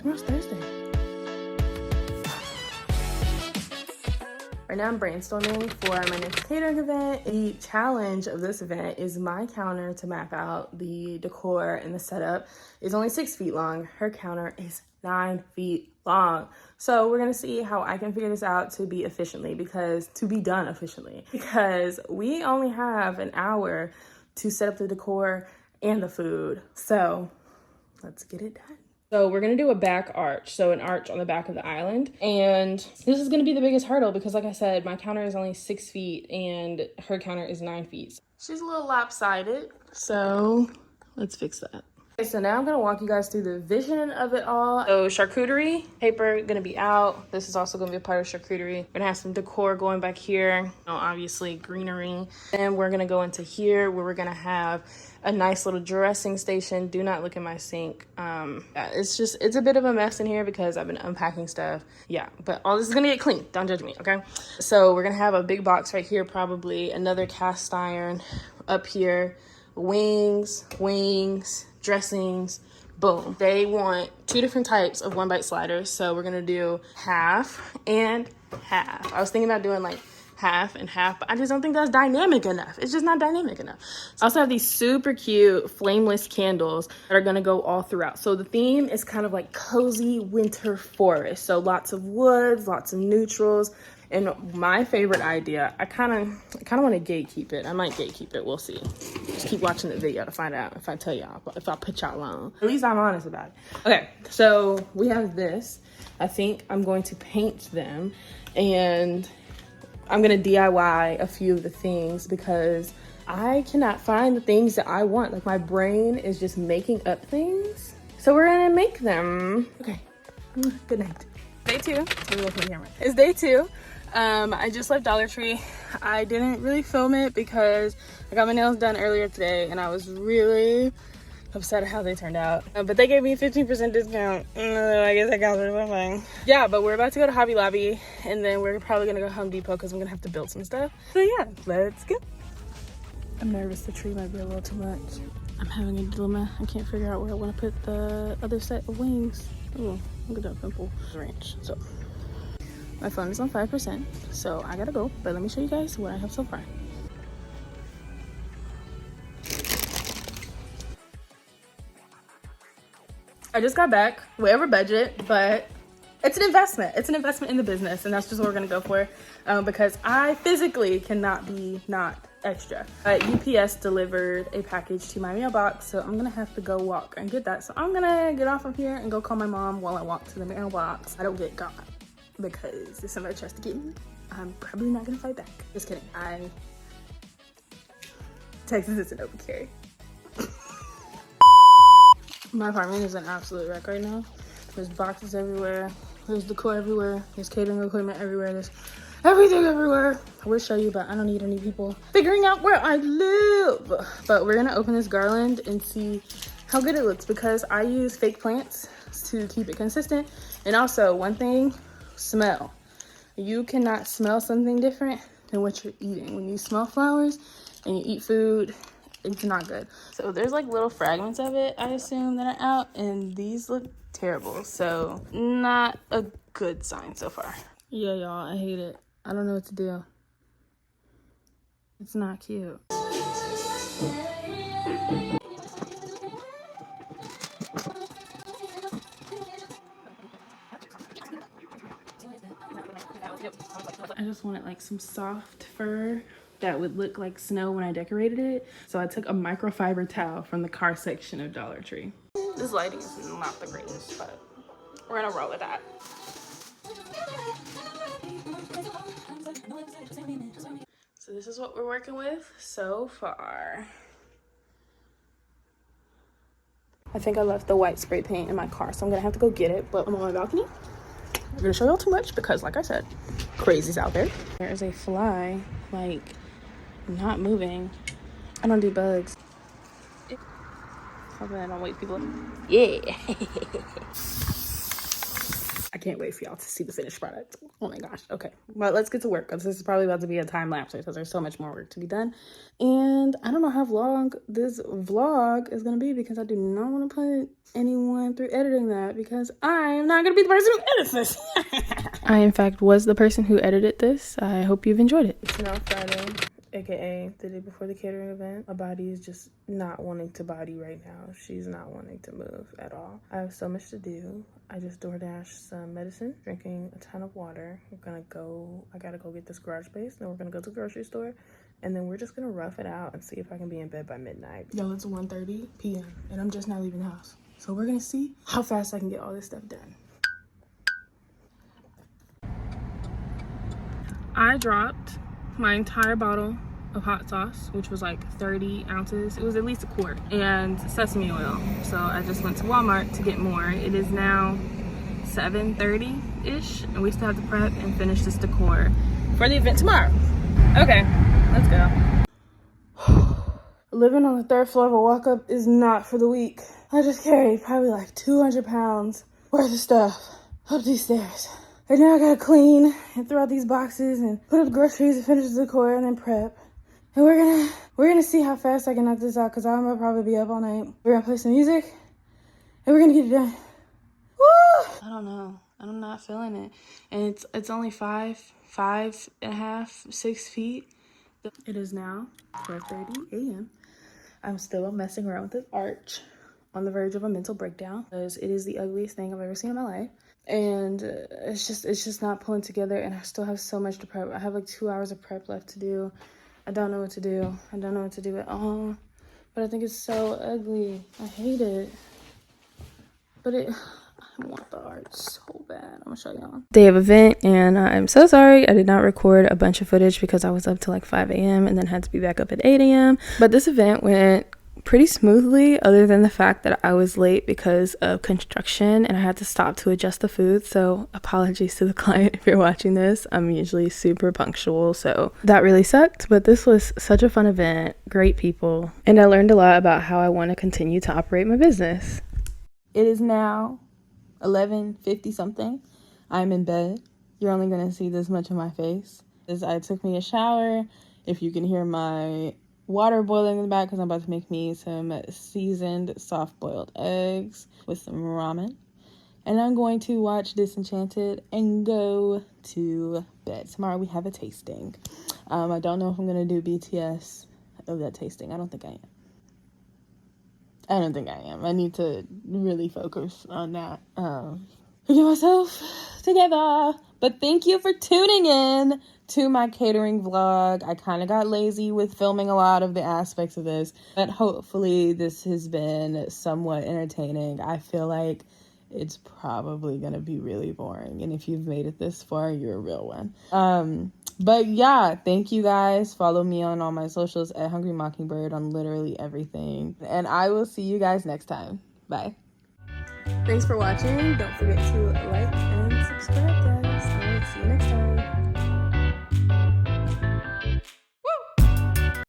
Tomorrow's Thursday. Right now I'm brainstorming for my next catering event. The challenge of this event is my counter to map out the decor and the setup is only 6 feet long. Her counter is 9 feet long. So we're gonna see how I can figure this out to be done efficiently, because we only have an hour to set up the decor and the food. So let's get it done. So we're gonna do a back arch, so an arch on the back of the island. And this is gonna be the biggest hurdle because like I said, my counter is only 6 feet and her counter is 9 feet. She's a little lopsided, so let's fix that. Okay, so now I'm gonna walk you guys through the vision of it all. So charcuterie paper gonna be out. This is also gonna be a part of charcuterie. We're gonna have some decor going back here. Obviously greenery. And we're gonna go into here where we're gonna have a nice little dressing station. Do not look at my sink. It's a bit of a mess in here because I've been unpacking stuff. Yeah, but all this is gonna get clean. Don't judge me, okay? So we're gonna have a big box right here, probably another cast iron up here, wings, dressings, boom. They want 2 different types of 1-bite sliders. So we're gonna do half and half. I was thinking about doing like half and half, but I just don't think that's dynamic enough. It's just not dynamic enough. I also have these super cute flameless candles that are gonna go all throughout. So the theme is kind of like cozy winter forest. So lots of woods, lots of neutrals. And my favorite idea, I kind of want to gatekeep it. I might gatekeep it. We'll see. Just keep watching the video to find out if I tell y'all, if I put y'all on. At least I'm honest about it. Okay, so we have this. I think I'm going to paint them, and I'm going to DIY a few of the things because I cannot find the things that I want. Like my brain is just making up things. So we're going to make them. Okay, good night. Day 2. It's day 2. I just left Dollar Tree. I didn't really film it because I got my nails done earlier today and I was really upset at how they turned out. But they gave me a 15% discount. I guess I got something. Yeah, but we're about to go to Hobby Lobby and then we're probably gonna go Home Depot because I'm gonna have to build some stuff. So yeah, let's go. I'm nervous the tree might be a little too much. I'm having a dilemma. I can't figure out where I want to put the other set of wings. Oh, look at that pimple ranch. So my phone is on 5%, so I gotta go, but let me show you guys what I have so far. I just got back, way over budget, but it's an investment. It's an investment in the business, and that's just what we're gonna go for because I physically cannot be not extra. UPS delivered a package to my mailbox, so I'm gonna have to go walk and get that. So I'm gonna get off of here and go call my mom while I walk to the mailbox. I don't get caught. Because if somebody tries to get me, I'm probably not gonna fight back. Just kidding. Texas isn't open carry. My apartment is an absolute wreck right now. There's boxes everywhere. There's decor everywhere. There's catering equipment everywhere. There's everything everywhere. I would show you, but I don't need any people figuring out where I live. But we're gonna open this garland and see how good it looks because I use fake plants to keep it consistent. And also, one thing, smell. You cannot smell something different than what you're eating. When you smell flowers and you eat food, it's not good. So there's like little fragments of it, I assume, that are out, and these look terrible. So not a good sign so far. Yeah, y'all, I hate it. I don't know what to do. It's not cute. I just wanted like some soft fur that would look like snow when I decorated it. So I took a microfiber towel from the car section of Dollar Tree. This lighting is not the greatest, but we're gonna roll with that. So this is what we're working with so far. I think I left the white spray paint in my car, so I'm gonna have to go get it, but I'm on my balcony. I'm gonna show y'all too much because, like I said, crazy's out there. There is a fly, like, not moving. I don't do bugs. Hopefully I don't wake people up. Yeah. I can't wait for y'all to see the finished product. Oh my gosh. Okay, but let's get to work, because this is probably about to be a time lapse because there's so much more work to be done. And I don't know how long this vlog is gonna be, because I do not want to put anyone through editing that, because I am not gonna be the person who edits this. I in fact was the person who edited this. I hope you've enjoyed it. It's now Friday, aka the day before the catering event. My body is just not wanting to body right now. She's not wanting to move at all. I have so much to do. I just DoorDashed some medicine, drinking a ton of water. I gotta go get this garage space, then we're gonna go to the grocery store, and then we're just gonna rough it out and see if I can be in bed by midnight. Yo, it's 1:30 p.m. and I'm just now leaving the house. So we're gonna see how fast I can get all this stuff done. I dropped my entire bottle of hot sauce, which was like 30 ounces. It was at least a quart, and sesame oil. So I just went to Walmart to get more. It is now 7:30-ish, and we still have to prep and finish this decor for the event tomorrow. Okay, let's go. Living on the 3rd floor of a walk-up is not for the weak. I just carried probably like 200 pounds worth of stuff up these stairs. And now I gotta clean and throw out these boxes and put up groceries and finish the decor and then prep. And we're gonna see how fast I can knock this out, because I'm gonna probably be up all night. We're gonna play some music and we're gonna get it done. Woo! I don't know. I'm not feeling it. And it's only 5.5, 6 feet. It is now 12:30 a.m. I'm still messing around with this arch, on the verge of a mental breakdown, because it is the ugliest thing I've ever seen in my life. And it's just not pulling together, and I still have so much to prep. I have like 2 hours of prep left to do. I don't know what to do. I don't know what to do at all. But I think it's so ugly. I hate it. But I want the art so bad. I'm gonna show y'all. Day of event, and I'm so sorry I did not record a bunch of footage because I was up till like 5 a.m. and then had to be back up at 8 a.m. But this event went pretty smoothly, other than the fact that I was late because of construction and I had to stop to adjust the food. So apologies to the client if you're watching this. I'm usually super punctual, so that really sucked. But this was such a fun event, great people, and I learned a lot about how I want to continue to operate my business. It is now 11:50 something. I'm in bed. You're only gonna see this much of my face. I took me a shower. If you can hear my water boiling in the back, because I'm about to make me some seasoned soft-boiled eggs with some ramen. And I'm going to watch Disenchanted and go to bed. Tomorrow we have a tasting. I don't know if I'm going to do BTS of that tasting. I don't think I am. I need to really focus on that. Get myself together. But thank you for tuning in to my catering vlog. I kind of got lazy with filming a lot of the aspects of this, but hopefully this has been somewhat entertaining. I feel like it's probably gonna be really boring, and if you've made it this far, you're a real one. But yeah, thank you guys. Follow me on all my socials at Hungry Mockingbird on literally everything, and I will see you guys next time. Bye. Thanks for watching. Don't forget to like and